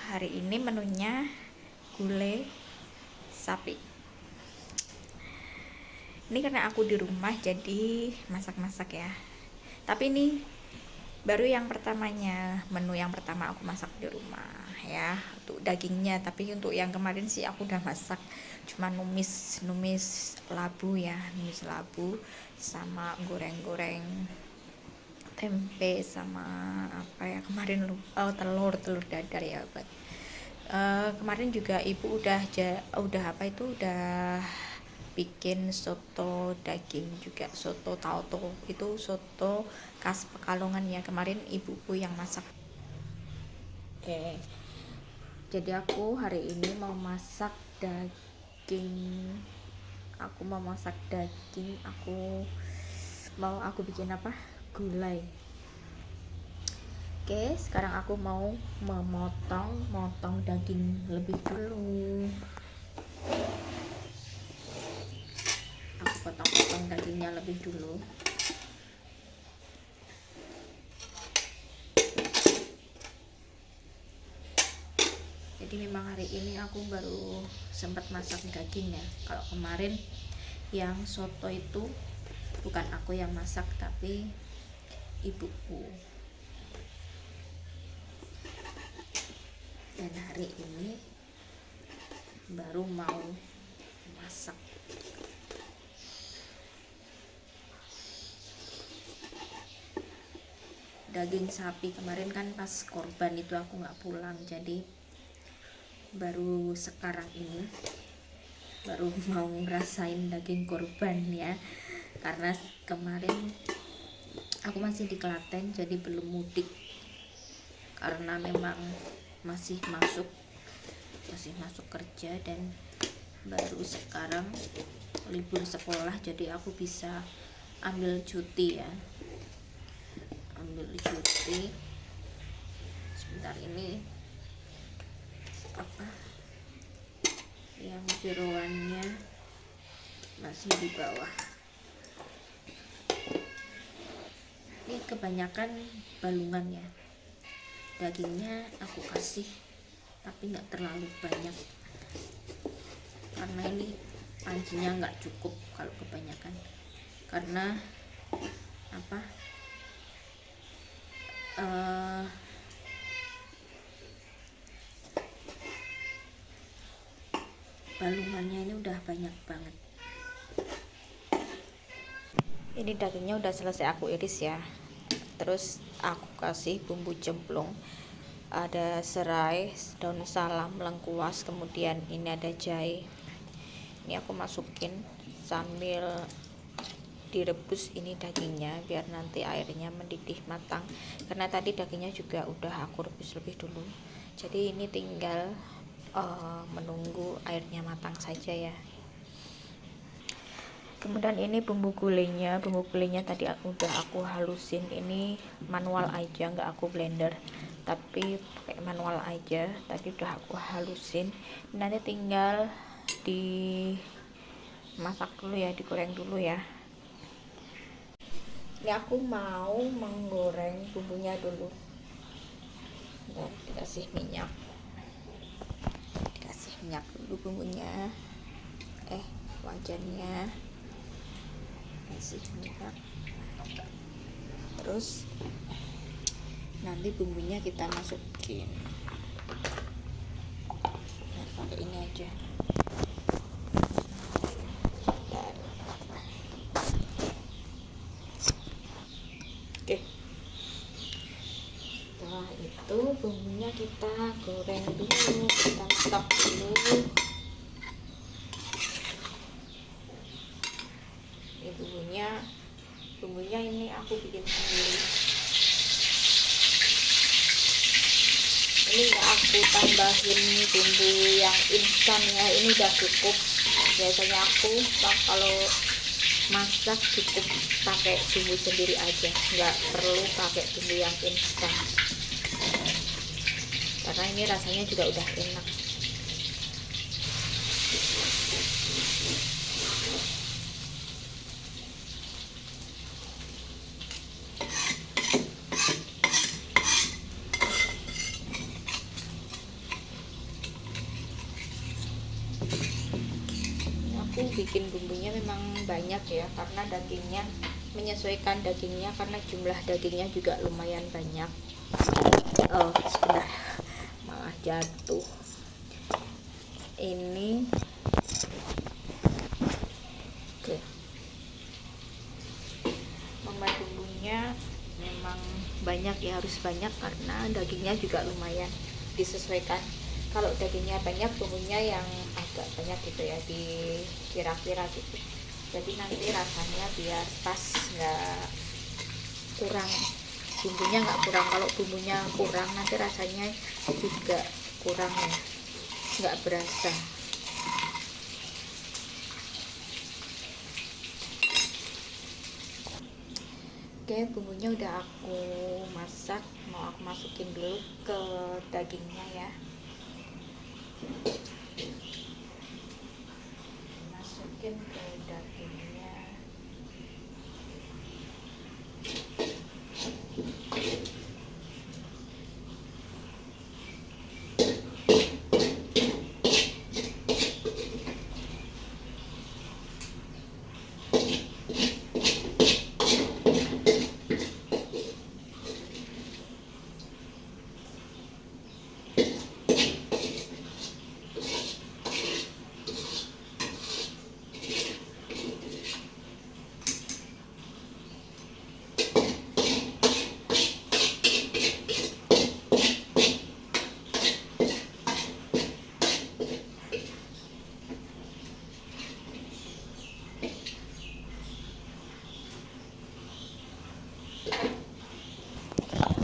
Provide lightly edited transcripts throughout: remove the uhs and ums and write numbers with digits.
Hari ini menunya gulai sapi. Ini karena aku di rumah jadi masak-masak ya. Tapi ini baru yang pertamanya, menu yang pertama aku masak di rumah ya, untuk dagingnya. Tapi untuk yang kemarin sih aku udah masak, cuma numis labu ya, numis labu sama goreng-goreng tempe sama apa ya kemarin, telur dadar ya buat. Kemarin juga ibu udah bikin soto daging juga, soto tauco, itu soto khas Pekalongan ya, kemarin ibuku yang masak. Oke, jadi aku hari ini mau masak daging. Aku bikin apa, gulai. Oke, sekarang aku mau memotong daging lebih dulu. Aku potong dagingnya lebih dulu. Jadi memang hari ini aku baru sempat masak daging ya. Kalau kemarin yang soto itu bukan aku yang masak tapi ibuku. Dan hari ini baru mau masak. Daging sapi kemarin kan pas korban itu aku nggak pulang, jadi baru sekarang ini baru mau ngerasain daging korban ya, karena kemarin aku masih di Klaten jadi belum mudik, karena memang masih masuk kerja, dan baru sekarang libur sekolah jadi aku bisa ambil cuti sebentar. Ini apa yang jeroannya masih di bawah. Ini kebanyakan balungan ya, dagingnya aku kasih tapi nggak terlalu banyak karena ini pancinya nggak cukup kalau kebanyakan, karena apa, balungannya ini udah banyak banget. Ini dagingnya udah selesai aku iris ya, terus aku kasih bumbu cemplung, ada serai, daun salam, lengkuas, kemudian ini ada jahe. Ini aku masukin sambil direbus ini dagingnya biar nanti airnya mendidih matang, karena tadi dagingnya juga udah aku rebus lebih dulu, jadi ini tinggal menunggu airnya matang saja ya. Kemudian ini bumbu gulainya tadi udah aku halusin, ini manual aja, nggak aku blender tapi pakai manual aja, tadi udah aku halusin. Nanti tinggal dimasak dulu ya, digoreng dulu ya. Ini aku mau menggoreng bumbunya dulu. Nah, dikasih minyak dulu bumbunya, wajannya kasih minyak, terus nanti bumbunya kita masukin. Nah, pakai ini aja. Oke, setelah itu bumbunya kita goreng dulu, kita masak dulu. Ini bumbunya ini aku bikin sendiri. Ini nggak aku tambahin bumbu yang instan ya, ini udah cukup. Biasanya aku kalau masak cukup pakai bumbu sendiri aja, nggak perlu pakai bumbu yang instan, karena ini rasanya juga udah enak. bikin bumbunya memang banyak ya, karena dagingnya, menyesuaikan dagingnya, karena jumlah dagingnya juga lumayan banyak. Oh sebentar, malah jatuh ini. Oke, membuat bumbunya memang banyak ya, harus banyak karena dagingnya juga lumayan, disesuaikan. Kalau dagingnya banyak, bumbunya yang agak banyak gitu ya, dikira-kira gitu, jadi nanti rasanya biar pas, nggak kurang, bumbunya nggak kurang. Kalau bumbunya kurang nanti rasanya juga kurang ya, nggak berasa. Oke, bumbunya udah aku masak, mau aku masukin dulu ke dagingnya ya. Masukin ke dagingnya.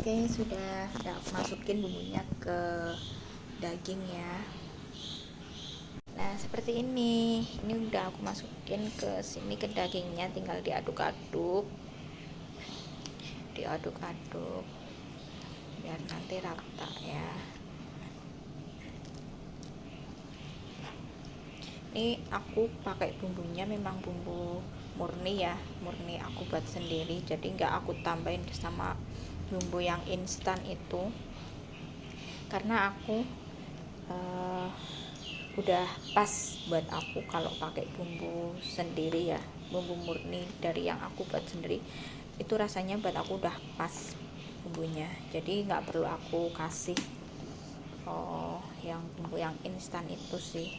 Oke, sudah aku masukin bumbunya ke daging ya. Nah seperti ini udah aku masukin ke sini, ke dagingnya, tinggal diaduk-aduk biar nanti rata ya. Ini aku pakai bumbunya memang bumbu murni ya, murni aku buat sendiri, jadi nggak aku tambahin sama bumbu yang instan itu, karena aku udah pas buat aku kalau pakai bumbu sendiri ya, bumbu murni dari yang aku buat sendiri itu rasanya buat aku udah pas bumbunya, jadi nggak perlu aku kasih yang bumbu yang instan itu sih.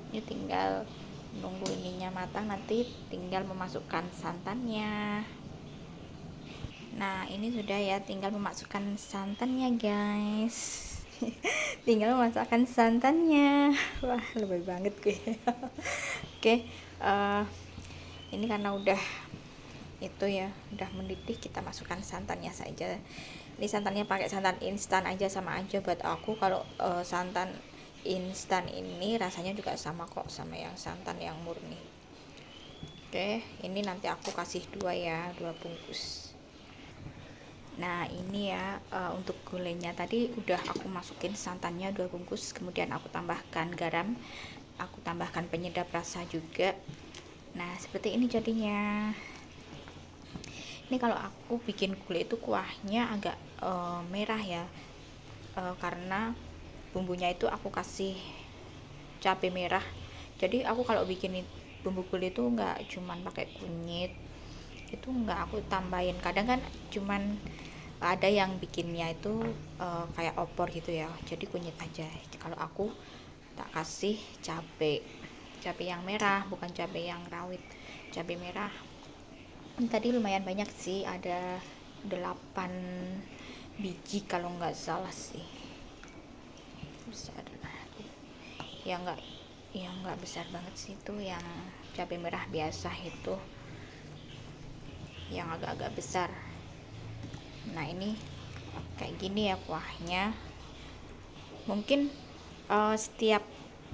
Ini tinggal nunggu ininya matang, nanti tinggal memasukkan santannya. Nah ini sudah ya, tinggal memasukkan santannya guys. Tinggal memasukkan santannya. Wah lebih banget gue. Oke, ini karena udah itu ya, udah mendidih, kita masukkan santannya saja. Ini santannya pakai santan instan aja, sama aja buat aku. Kalau santan instan ini rasanya juga sama kok sama yang santan yang murni. Oke, ini nanti aku kasih 2 bungkus. Nah ini ya, untuk gulainya tadi udah aku masukin santannya 2 bungkus, kemudian aku tambahkan garam, aku tambahkan penyedap rasa juga. Nah seperti ini jadinya. Ini kalau aku bikin gulai itu kuahnya agak merah ya, karena bumbunya itu aku kasih cabai merah. Jadi aku kalau bikin bumbu gulai itu nggak cuman pakai kunyit, itu nggak aku tambahin. Kadang kan cuman ada yang bikinnya itu kayak opor gitu ya, jadi kunyit aja. Kalau aku tak kasih cabai yang merah, bukan cabai yang rawit, cabai merah. Ini tadi lumayan banyak sih, ada 8 biji kalau nggak salah sih. Besar ya, nggak besar banget sih, itu yang cabai merah biasa itu yang agak-agak besar. Nah ini kayak gini ya kuahnya. Mungkin setiap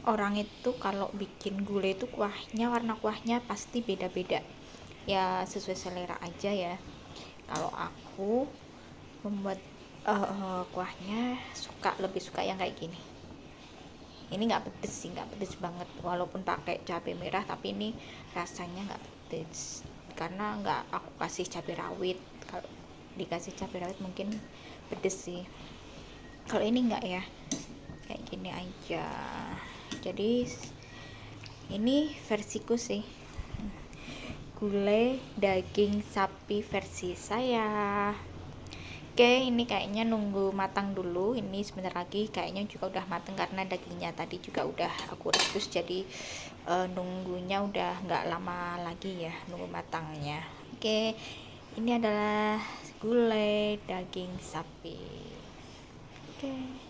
orang itu kalau bikin gulai itu warna kuahnya pasti beda-beda ya, sesuai selera aja ya. Kalau aku membuat kuahnya lebih suka yang kayak gini. Ini nggak pedes sih, nggak pedes banget, walaupun pakai cabai merah, tapi ini rasanya nggak pedes karena nggak aku kasih cabai rawit. Kalau dikasih cabai rawit mungkin pedes sih, kalau ini nggak ya, kayak gini aja. Jadi ini versiku sih, gulai daging sapi versi saya. Oke, ini kayaknya nunggu matang dulu. Ini sebentar lagi kayaknya juga udah matang karena dagingnya tadi juga udah aku rebus, jadi nunggunya udah nggak lama lagi ya, nunggu matangnya. Oke, ini adalah gulai daging sapi. Oke.